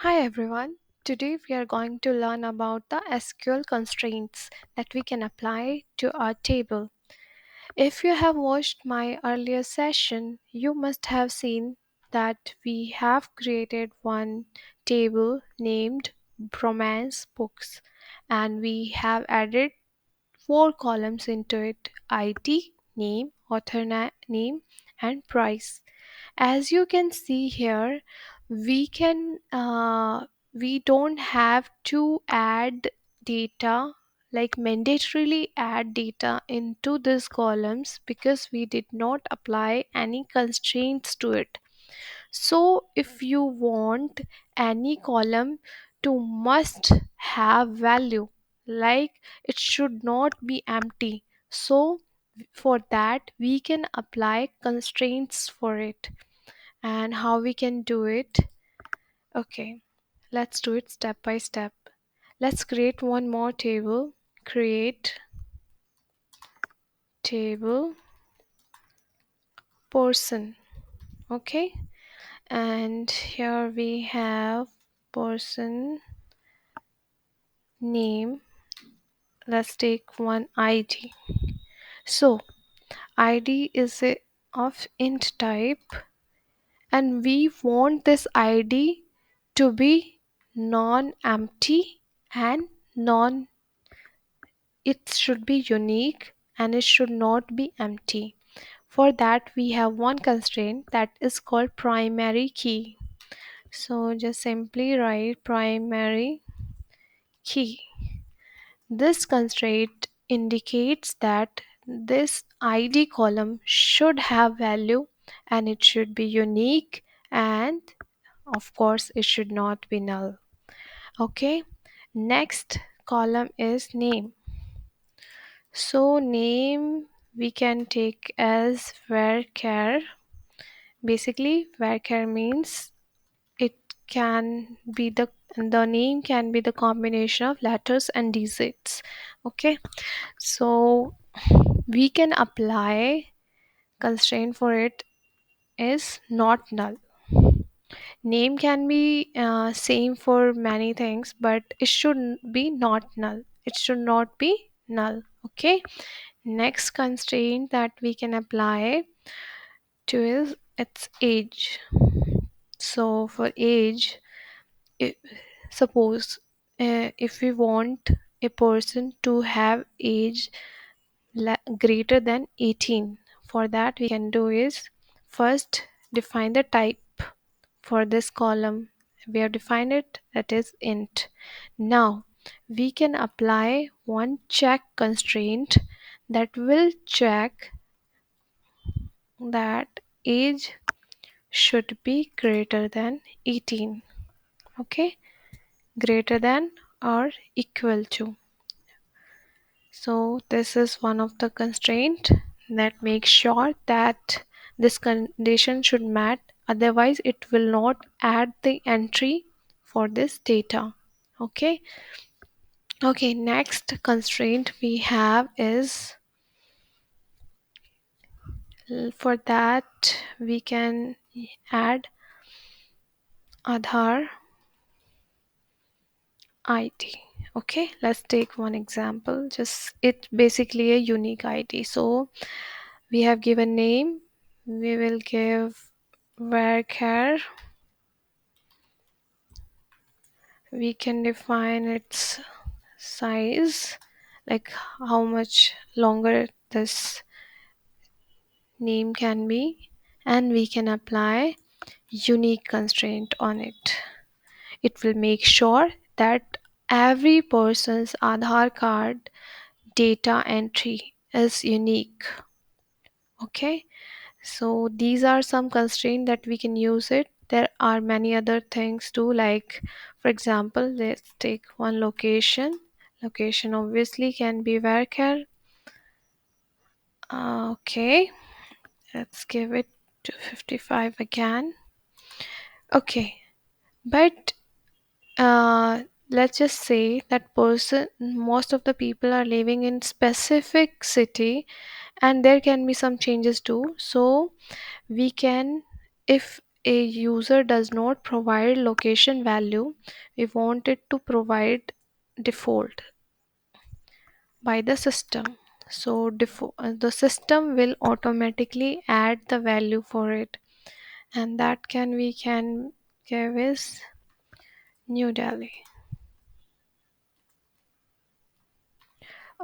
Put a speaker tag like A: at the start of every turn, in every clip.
A: Hi everyone. Today we are going to learn about the SQL constraints that we can apply to our table. If you have watched my earlier session, you must have seen that we have created one table named Bromance Books, and we have added four columns into it: ID, name, author name, and price. As you can see here, we can we don't have to add data, like mandatorily add data into these columns, because we did not apply any constraints to it. So if you want any column to must have value, like it should not be empty, so for that we can apply constraints for it. And how we can do it? Okay, let's do it step by step. Let's create one more table. Create table person. Okay, and here we have person name. Let's take one ID. So ID is of int type, and we want this ID to be non-empty and non it should be unique, and it should not be empty. For that we have one constraint that is called primary key. So just simply write primary key. This constraint indicates that this ID column should have value, and it should be unique, and of course it should not be null. Okay, next column is name. So name we can take as varchar. Basically, varchar means it can be the name can be the combination of letters and digits. Okay, so we can apply constraint for it is not null. Name can be same for many things, but it should be not null. It should not be null. Okay. Next constraint that we can apply to is its age. So for age, I suppose if we want a person to have age greater than 18, for that we can do is first define the type for this column. We have defined it, that is int. Now we can apply one check constraint that will check that age should be greater than 18. Okay, greater than or equal to. So this is one of the constraint that makes sure that this condition should match, otherwise it will not add the entry for this data. Okay. Okay, next constraint we have is, for that we can add Aadhaar ID. Okay, let's take one example. Just it basically a unique ID. So we have given name. We will give varchar. We can define its size, like how much longer this name can be, and we can apply unique constraint on it. It will make sure that every person's Aadhaar card data entry is unique. Okay, so these are some constraints that we can use it. There are many other things too, like for example, let's take one location. Location obviously can be varchar. Okay, let's give it to 55 again. Okay, but let's just say that person most of the people are living in specific city, and there can be some changes too. So we can, if a user does not provide location value, we want it to provide default by the system. So the system will automatically add the value for it, and that we can give is New Delhi.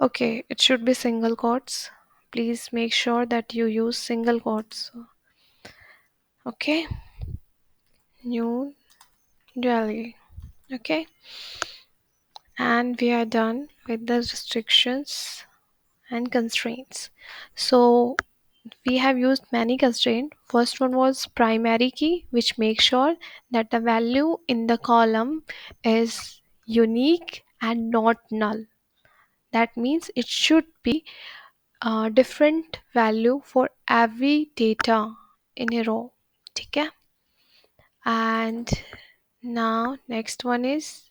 A: Okay, it should be single quotes. Please make sure that you use single quotes. Okay, New Delhi. Okay, and we are done with the restrictions and constraints. So we have used many constraints. First one was primary key, which makes sure that the value in the column is unique and not null. That means it should be a different value for every data in a row. Okay? And now next one is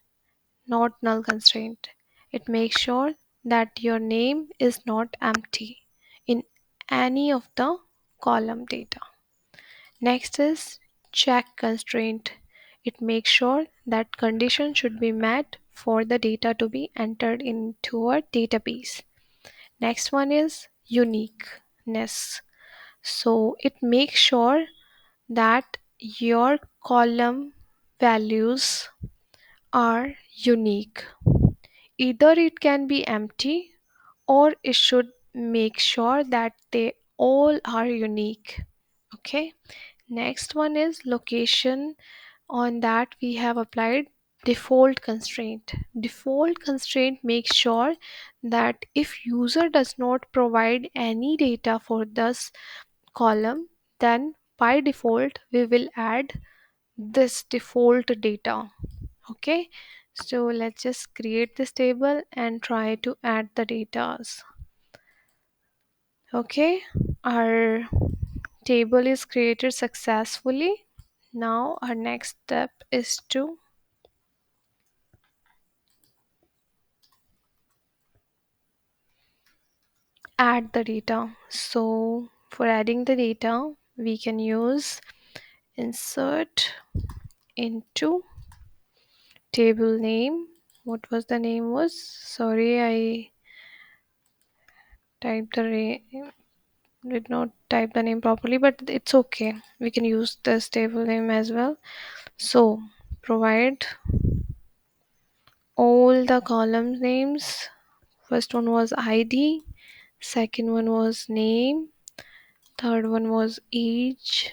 A: not null constraint. It makes sure that your name is not empty in any of the column data. Next is check constraint. It makes sure that condition should be met for the data to be entered into a database. Next one is uniqueness. So it makes sure that your column values are unique. Either it can be empty or it should make sure that they all are unique. Okay. Next one is location. On that we have applied default constraint. Default constraint makes sure that if user does not provide any data for this column, then by default we will add this default data. Okay, so let's just create this table and try to add the data. Okay, our table is created successfully. Now our next step is to add the data. So for adding the data we can use insert into table name. What was the name was? Sorry, I typed did not type the name properly, but it's okay. We can use this table name as well. So provide all the column names. First one was ID, second one was name, third one was age,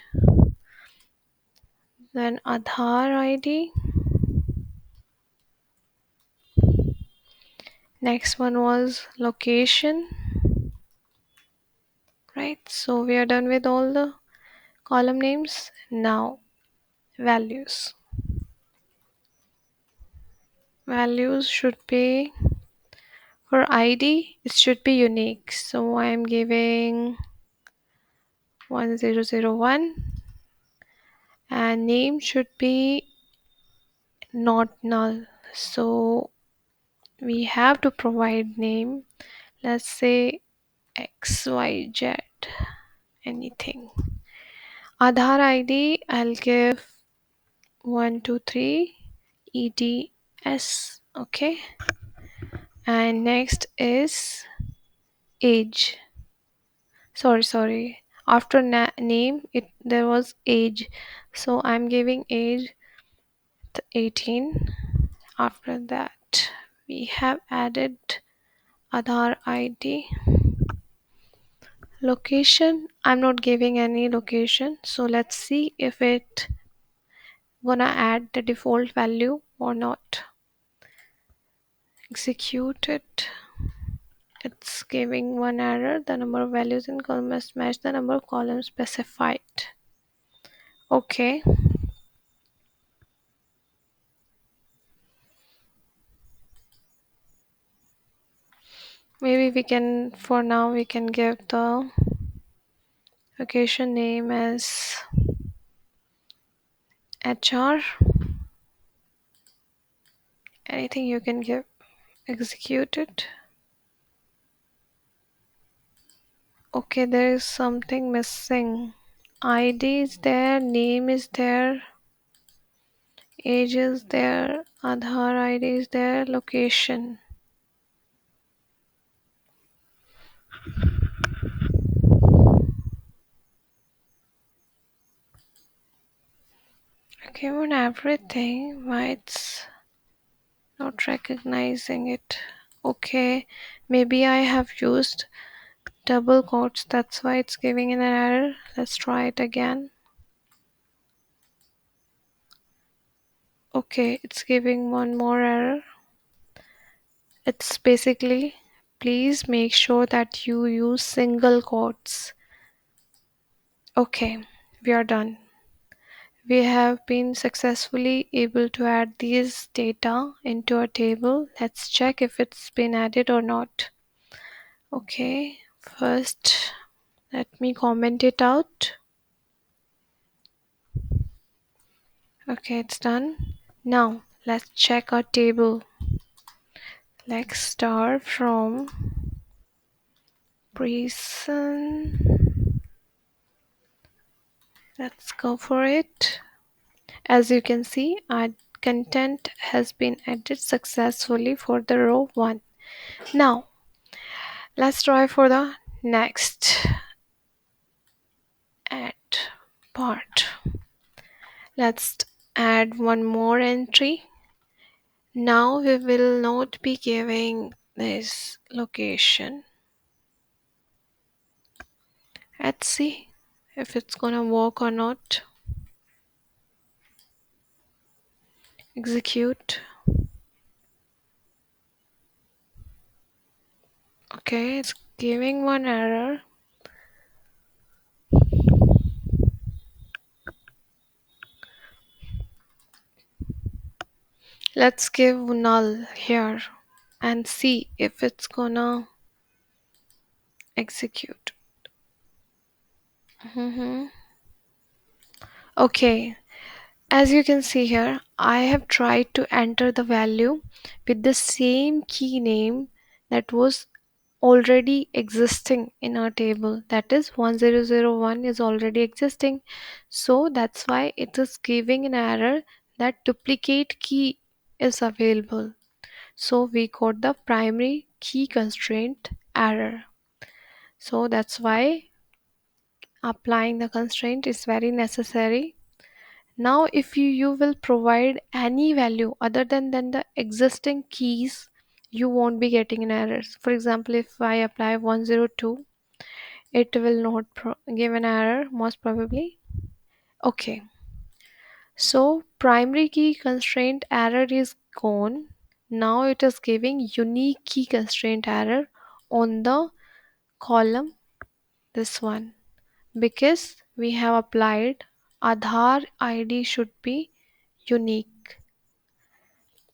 A: then Aadhaar ID, next one was location. Right, so we are done with all the column names. Now values. Values should be, for ID it should be unique, so I am giving 1001, and name should be not null, so we have to provide name. Let's say XYZ, anything. Aadhaar ID I'll give 123 EDS. Okay, and next is age. Sorry, after name it there was age, so I'm giving age 18. After that we have added Aadhaar ID. Location, I'm not giving any location, so let's see if it gonna add the default value or not. Execute it. It's giving one error. The number of values in column must match the number of columns specified. Okay, maybe we can, for now we can give the location name as HR. Anything you can give. Execute it. Okay, there is something missing. ID is there, name is there, age is there, Aadhaar ID is there, location. Given everything, why it's not recognizing it? Okay, maybe I have used double quotes, that's why it's giving an error. Let's try it again. Okay, it's giving one more error. It's basically, please make sure that you use single quotes. Okay, we are done. We have been successfully able to add these data into a table. Let's check if it's been added or not. Okay, first let me comment it out. Okay, it's done. Now let's check our table. Let's start from prison. Let's go for it. As you can see, our content has been added successfully for the row 1. Now let's try for the next add part. Let's add one more entry. Now we will not be giving this location. Let's see if it's gonna work or not. Execute. Okay, it's giving one error. Let's give null here and see if it's gonna execute. Okay, as you can see here, I have tried to enter the value with the same key name that was already existing in our table, that is 1001 is already existing, so that's why it is giving an error that duplicate key is available. So we got the primary key constraint error. So that's why applying the constraint is very necessary. Now if you will provide any value other than the existing keys, you won't be getting an error. For example, if I apply 102, it will not give an error most probably. Okay, so primary key constraint error is gone. Now it is giving unique key constraint error on the column, this one, because we have applied Aadhaar ID should be unique.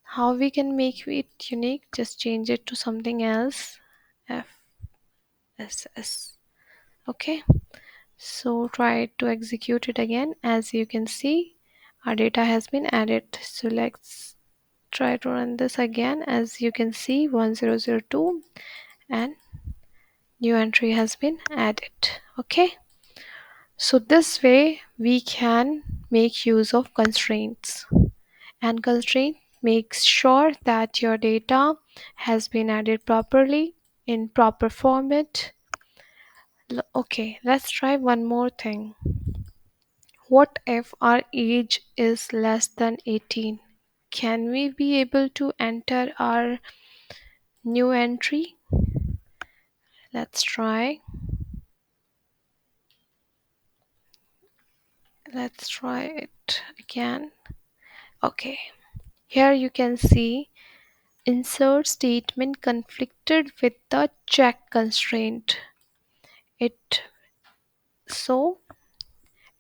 A: How we can make it unique? Just change it to something else. FSS. Okay, so try to execute it again. As you can see, our data has been added. So let's try to run this again. As you can see, 1002 and new entry has been added. Okay, so this way we can make use of constraints, and constraint makes sure that your data has been added properly in proper format. Okay, let's try one more thing. What if our age is less than 18? Can we be able to enter our new entry? Let's try. Let's try it again. Okay, here you can see insert statement conflicted with the check constraint. So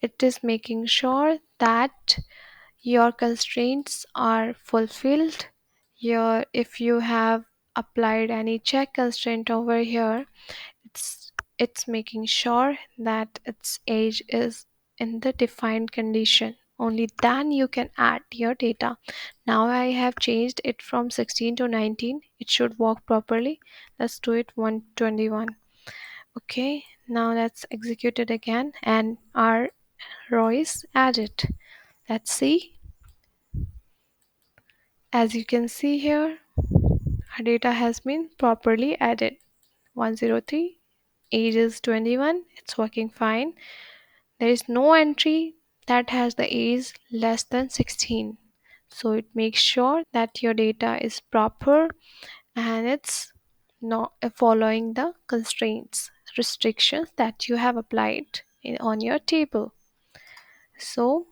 A: it is making sure that your constraints are fulfilled. If you have applied any check constraint over here, it's making sure that its age is in the defined condition. Only then you can add your data. Now I have changed it from 16 to 19. It should work properly. Let's do it 121. Okay, now let's execute it again and our row is added. Let's see. As you can see here, our data has been properly added. 103, age is 21, it's working fine. There is no entry that has the age less than 16. So it makes sure that your data is proper and it's not following the constraints, restrictions that you have applied on your table. So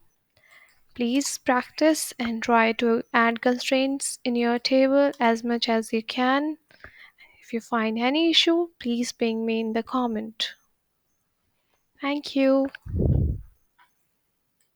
A: please practice and try to add constraints in your table as much as you can. If you find any issue, please ping me in the comment. Thank you.